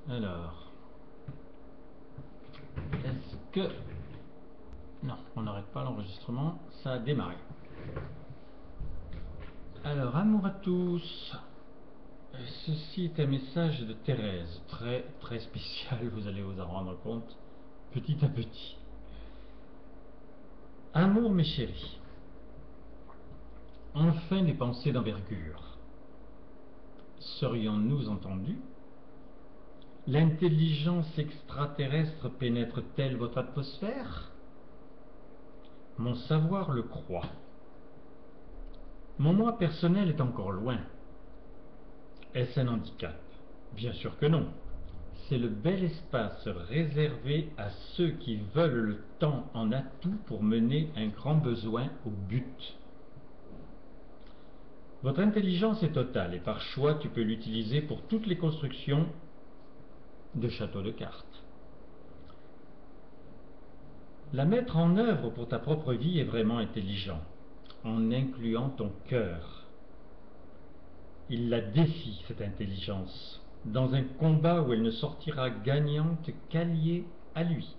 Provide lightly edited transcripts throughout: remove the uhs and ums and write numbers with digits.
Alors, est-ce que... Non, on n'arrête pas l'enregistrement, ça a démarré. Alors, amour à tous. Ceci est un message de Thérèse, très spécial, vous allez vous en rendre compte, petit à petit. Amour, mes chéris. Enfin des pensées d'envergure. Serions-nous entendus? L'intelligence extraterrestre pénètre-t-elle votre atmosphère? Mon savoir le croit. Mon moi personnel est encore loin. Est-ce un handicap? Bien sûr que non. C'est le bel espace réservé à ceux qui veulent le temps en atout pour mener un grand besoin au but. Votre intelligence est totale et par choix tu peux l'utiliser pour toutes les constructions de châteaux de cartes. La mettre en œuvre pour ta propre vie est vraiment intelligent, en incluant ton cœur. Il la défie, cette intelligence, dans un combat où elle ne sortira gagnante qu'alliée à lui.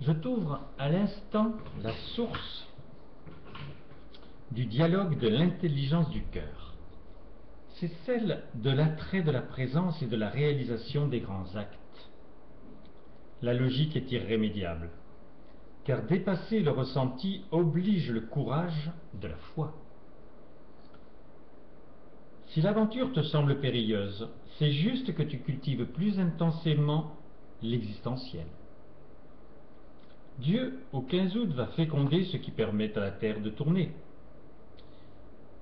Je t'ouvre à l'instant la source du dialogue de l'intelligence du cœur. C'est celle de l'attrait de la présence et de la réalisation des grands actes. La logique est irrémédiable, car dépasser le ressenti oblige le courage de la foi. Si l'aventure te semble périlleuse, c'est juste que tu cultives plus intensément l'existentiel. Dieu, au 15 août, va féconder ce qui permet à la terre de tourner.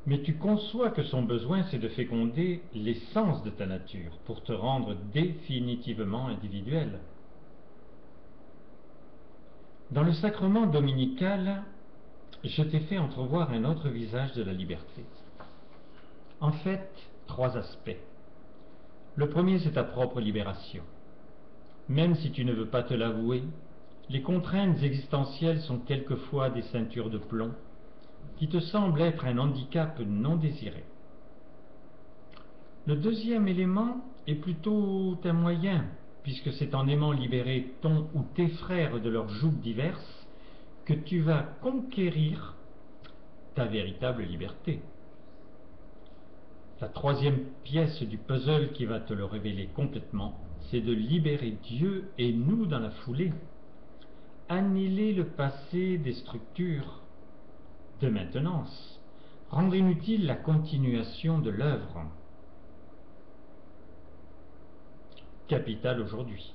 Mais tu conçois que son besoin, c'est de féconder l'essence de ta nature pour te rendre définitivement individuel. Dans le sacrement dominical, je t'ai fait entrevoir un autre visage de la liberté. En fait, 3 aspects. Le premier, c'est ta propre libération. Même si tu ne veux pas te l'avouer, les contraintes existentielles sont quelquefois des ceintures de plomb qui te semblent être un handicap non désiré. Le deuxième élément est plutôt un moyen, puisque c'est en aimant libérer ton ou tes frères de leurs jougs diverses que tu vas conquérir ta véritable liberté. La troisième pièce du puzzle qui va te le révéler complètement, c'est de libérer Dieu et nous dans la foulée. Annihiler le passé des structures de maintenance, rendre inutile la continuation de l'œuvre. Capital aujourd'hui.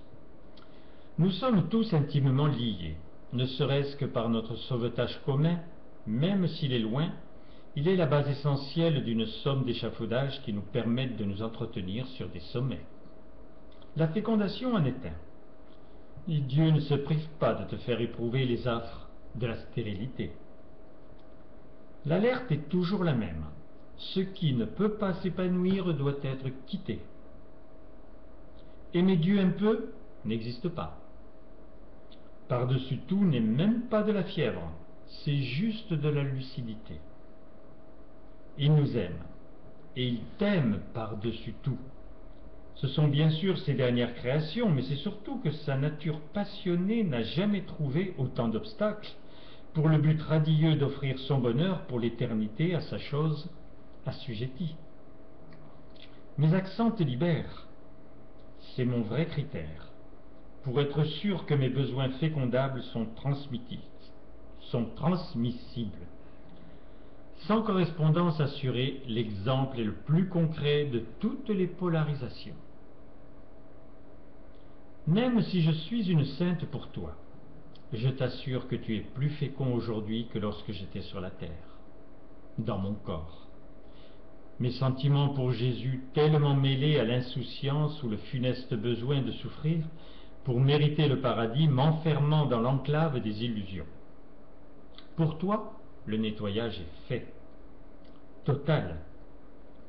Nous sommes tous intimement liés, ne serait-ce que par notre sauvetage commun, même s'il est loin, il est la base essentielle d'une somme d'échafaudages qui nous permettent de nous entretenir sur des sommets. La fécondation en est un. Et Dieu ne se prive pas de te faire éprouver les affres de la stérilité. L'alerte est toujours la même. Ce qui ne peut pas s'épanouir doit être quitté. Aimer Dieu un peu n'existe pas. Par-dessus tout n'est même pas de la fièvre, c'est juste de la lucidité. Il nous aime, et il t'aime par-dessus tout. Ce sont bien sûr ses dernières créations, mais c'est surtout que sa nature passionnée n'a jamais trouvé autant d'obstacles pour le but radieux d'offrir son bonheur pour l'éternité à sa chose assujettie. Mes accents te libèrent, c'est mon vrai critère, pour être sûr que mes besoins fécondables sont transmissibles. Sans correspondance assurée, l'exemple est le plus concret de toutes les polarisations. Même si je suis une sainte pour toi, je t'assure que tu es plus fécond aujourd'hui que lorsque j'étais sur la terre, dans mon corps. Mes sentiments pour Jésus, tellement mêlés à l'insouciance ou le funeste besoin de souffrir, pour mériter le paradis, m'enfermant dans l'enclave des illusions. Pour toi, le nettoyage est fait. Total.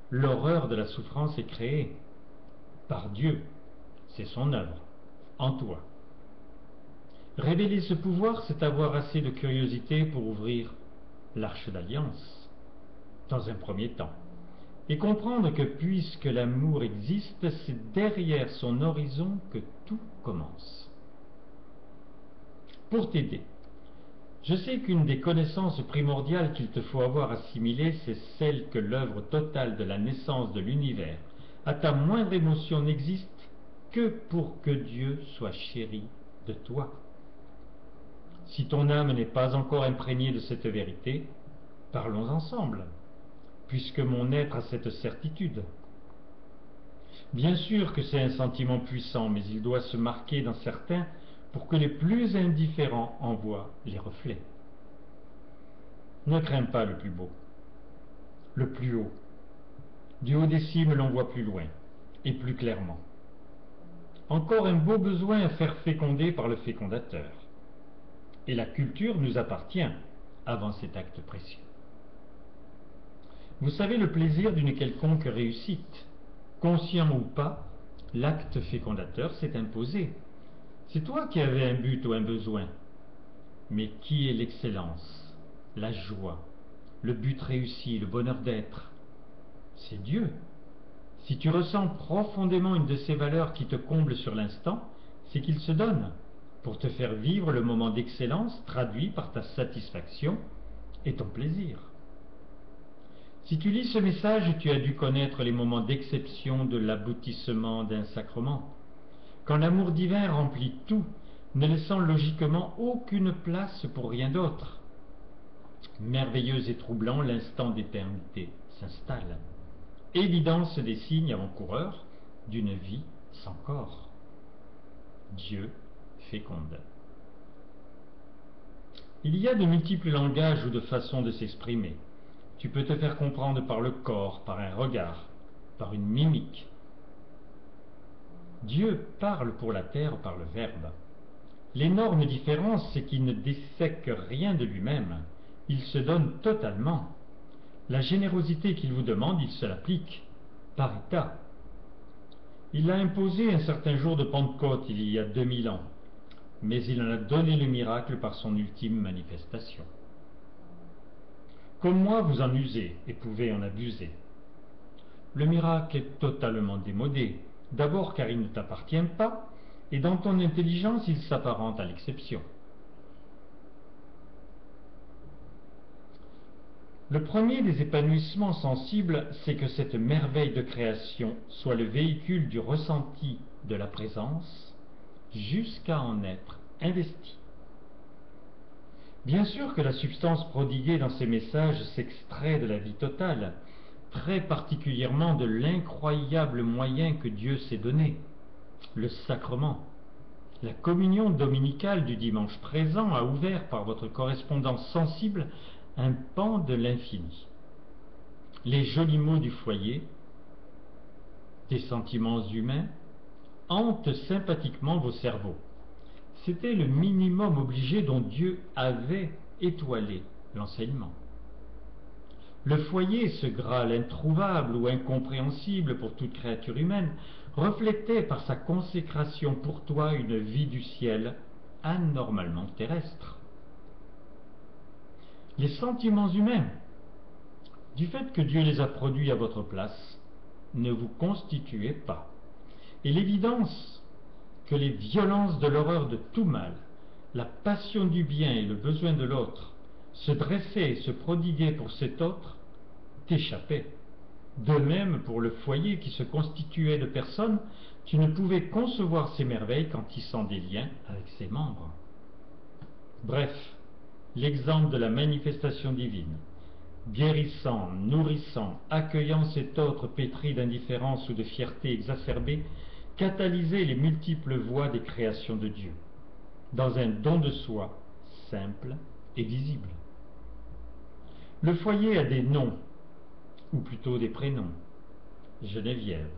L'horreur de la souffrance est créée. Par Dieu. C'est son œuvre. En toi. Révéler ce pouvoir, c'est avoir assez de curiosité pour ouvrir l'arche d'alliance, dans un premier temps, et comprendre que puisque l'amour existe, c'est derrière son horizon que tout commence. Pour t'aider, je sais qu'une des connaissances primordiales qu'il te faut avoir assimilées, c'est celle que l'œuvre totale de la naissance de l'univers, à ta moindre émotion, n'existe que pour que Dieu soit chéri de toi. Si ton âme n'est pas encore imprégnée de cette vérité, parlons ensemble, puisque mon être a cette certitude. Bien sûr que c'est un sentiment puissant, mais il doit se marquer dans certains pour que les plus indifférents en voient les reflets. Ne crains pas le plus beau, le plus haut. Du haut des cimes, l'on voit plus loin et plus clairement. Encore un beau besoin à faire féconder par le fécondateur. Et la culture nous appartient avant cet acte précieux. Vous savez le plaisir d'une quelconque réussite. Conscient ou pas, l'acte fécondateur s'est imposé. C'est toi qui avais un but ou un besoin. Mais qui est l'excellence, la joie, le but réussi, le bonheur d'être? C'est Dieu. Si tu ressens profondément une de ces valeurs qui te comble sur l'instant, c'est qu'il se donne pour te faire vivre le moment d'excellence traduit par ta satisfaction et ton plaisir. Si tu lis ce message, tu as dû connaître les moments d'exception de l'aboutissement d'un sacrement, quand l'amour divin remplit tout, ne laissant logiquement aucune place pour rien d'autre. Merveilleux et troublant, l'instant d'éternité s'installe. Évidence des signes avant-coureurs d'une vie sans corps. Dieu féconde. Il y a de multiples langages ou de façons de s'exprimer. Tu peux te faire comprendre par le corps, par un regard, par une mimique. Dieu parle pour la terre par le Verbe. L'énorme différence, c'est qu'il ne dissèque rien de lui-même. Il se donne totalement. La générosité qu'il vous demande, il se l'applique, par état. Il a imposé un certain jour de Pentecôte il y a 2000 ans, mais il en a donné le miracle par son ultime manifestation. Comme moi, vous en usez et pouvez en abuser. Le miracle est totalement démodé, d'abord car il ne t'appartient pas, et dans ton intelligence, il s'apparente à l'exception. Le premier des épanouissements sensibles, c'est que cette merveille de création soit le véhicule du ressenti de la présence jusqu'à en être investi. Bien sûr que la substance prodiguée dans ces messages s'extrait de la vie totale, très particulièrement de l'incroyable moyen que Dieu s'est donné, le sacrement. La communion dominicale du dimanche présent a ouvert par votre correspondance sensible un pan de l'infini. Les jolis mots du foyer, des sentiments humains, hantent sympathiquement vos cerveaux. C'était le minimum obligé dont Dieu avait étoilé l'enseignement. Le foyer, ce Graal introuvable ou incompréhensible pour toute créature humaine, reflétait par sa consécration pour toi une vie du ciel anormalement terrestre. Les sentiments humains, du fait que Dieu les a produits à votre place, ne vous constituaient pas. Et l'évidence que les violences de l'horreur de tout mal, la passion du bien et le besoin de l'autre se dressaient et se prodiguaient pour cet autre, t'échappaient. De même pour le foyer qui se constituait de personnes, tu ne pouvais concevoir ces merveilles qu'en tissant des liens avec ses membres. Bref, l'exemple de la manifestation divine, guérissant, nourrissant, accueillant cet autre pétri d'indifférence ou de fierté exacerbée, catalysait les multiples voies des créations de Dieu, dans un don de soi simple et visible. Le foyer a des noms, ou plutôt des prénoms: Geneviève,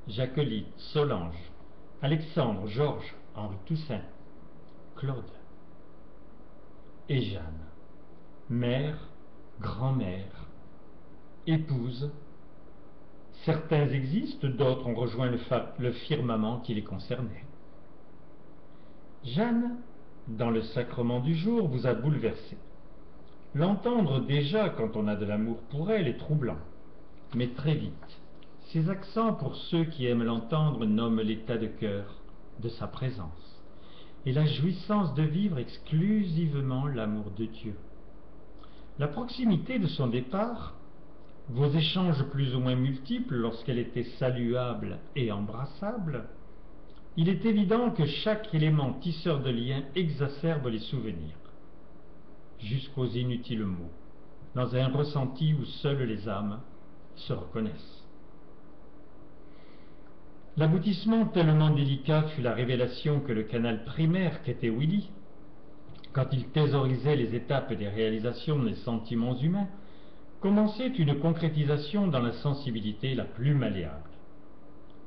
Jacqueline, Solange, Alexandre, Georges, Henri Toussaint, Claude et Jeanne, mère, grand-mère, épouse. Certains existent, d'autres ont rejoint le firmament qui les concernait. Jeanne, dans le sacrement du jour, vous a bouleversé. L'entendre déjà quand on a de l'amour pour elle est troublant. mais très vite. Ces accents, pour ceux qui aiment l'entendre, nomment l'état de cœur de sa présence et la jouissance de vivre exclusivement l'amour de Dieu. La proximité de son départ, vos échanges plus ou moins multiples lorsqu'elle était saluable et embrassable, il est évident que chaque élément tisseur de liens exacerbe les souvenirs, jusqu'aux inutiles mots, dans un ressenti où seules les âmes se reconnaissent. L'aboutissement tellement délicat fut la révélation que le canal primaire qu'était Willy, quand il thésaurisait les étapes des réalisations des sentiments humains, commençait une concrétisation dans la sensibilité la plus malléable.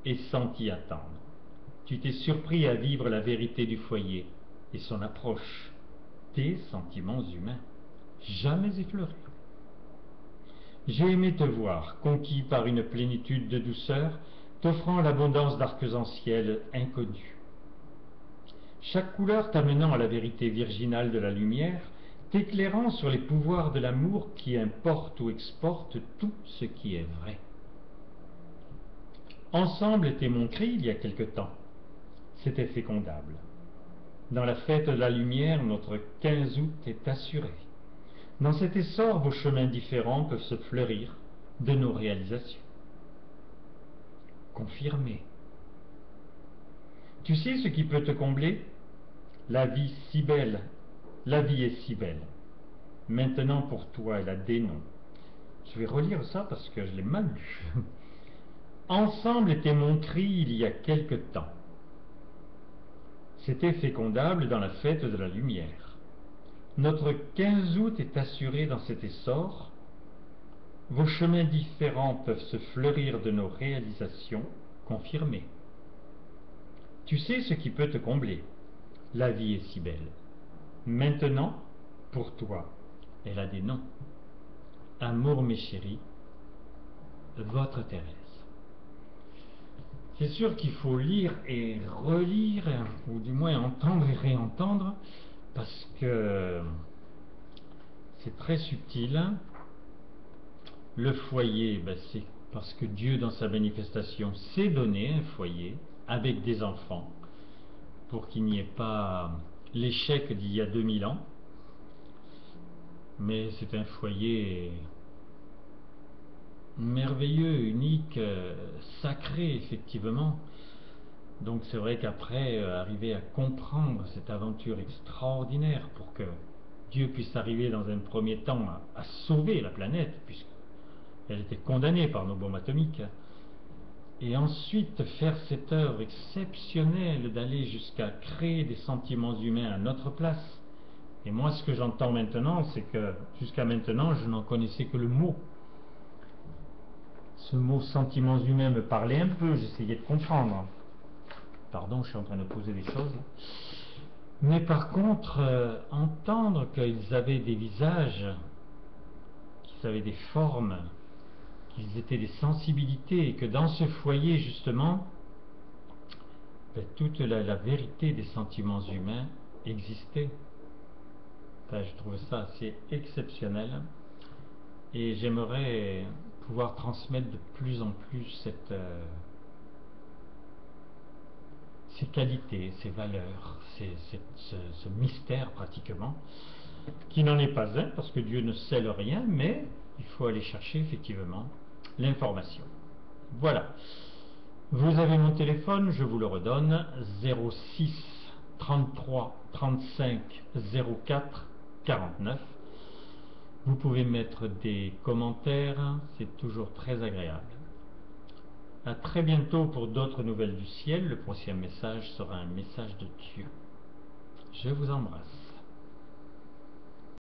Et sans t'y attendre, tu t'es surpris à vivre la vérité du foyer et son approche, tes sentiments humains, jamais effleurés. J'ai aimé te voir, conquis par une plénitude de douceur, t'offrant l'abondance d'arcs-en-ciel inconnus. Chaque couleur t'amenant à la vérité virginale de la lumière, t'éclairant sur les pouvoirs de l'amour qui importe ou exporte tout ce qui est vrai. Ensemble était mon cri il y a quelque temps. C'était fécondable. Dans la fête de la lumière, notre 15 août est assuré. Dans cet essor, vos chemins différents peuvent se fleurir de nos réalisations. Confirmé. Tu sais ce qui peut te combler? La vie si belle, la vie est si belle. Maintenant pour toi, elle a des noms. Je vais relire ça parce que je l'ai mal lu. Ensemble était mon cri il y a quelque temps. C'était fécondable dans la fête de la lumière. Notre 15 août est assuré dans cet essor. Vos chemins différents peuvent se fleurir de nos réalisations confirmées. Tu sais ce qui peut te combler. La vie est si belle. Maintenant, pour toi, elle a des noms. Amour, mes chéris, votre Thérèse. C'est sûr qu'il faut lire et relire, ou du moins entendre et réentendre, parce que c'est très subtil. Le foyer, c'est parce que Dieu, dans sa manifestation, s'est donné un foyer avec des enfants, pour qu'il n'y ait pas l'échec d'il y a 2000 ans. Mais c'est un foyer merveilleux, unique, sacré, effectivement. Donc c'est vrai qu'après, arriver à comprendre cette aventure extraordinaire pour que Dieu puisse arriver dans un premier temps à sauver la planète, puisqu'elle était condamnée par nos bombes atomiques, et ensuite faire cette œuvre exceptionnelle d'aller jusqu'à créer des sentiments humains à notre place. Et moi, ce que j'entends maintenant, c'est que jusqu'à maintenant, je n'en connaissais que le mot. Ce mot sentiments humains me parlait un peu, j'essayais de comprendre. Pardon, je suis en train de poser des choses. Mais par contre, entendre qu'ils avaient des visages, qu'ils avaient des formes, qu'ils étaient des sensibilités, et que dans ce foyer, justement, toute la vérité des sentiments humains existait. Je trouve ça assez exceptionnel. Et j'aimerais pouvoir transmettre de plus en plus ces qualités, ces valeurs, ce mystère pratiquement, qui n'en est pas un, parce que Dieu ne scelle rien, mais il faut aller chercher effectivement l'information. Voilà. Vous avez mon téléphone, je vous le redonne, 06 33 35 04 49. Vous pouvez mettre des commentaires, c'est toujours très agréable. À très bientôt pour d'autres nouvelles du ciel. Le prochain message sera un message de Dieu. Je vous embrasse.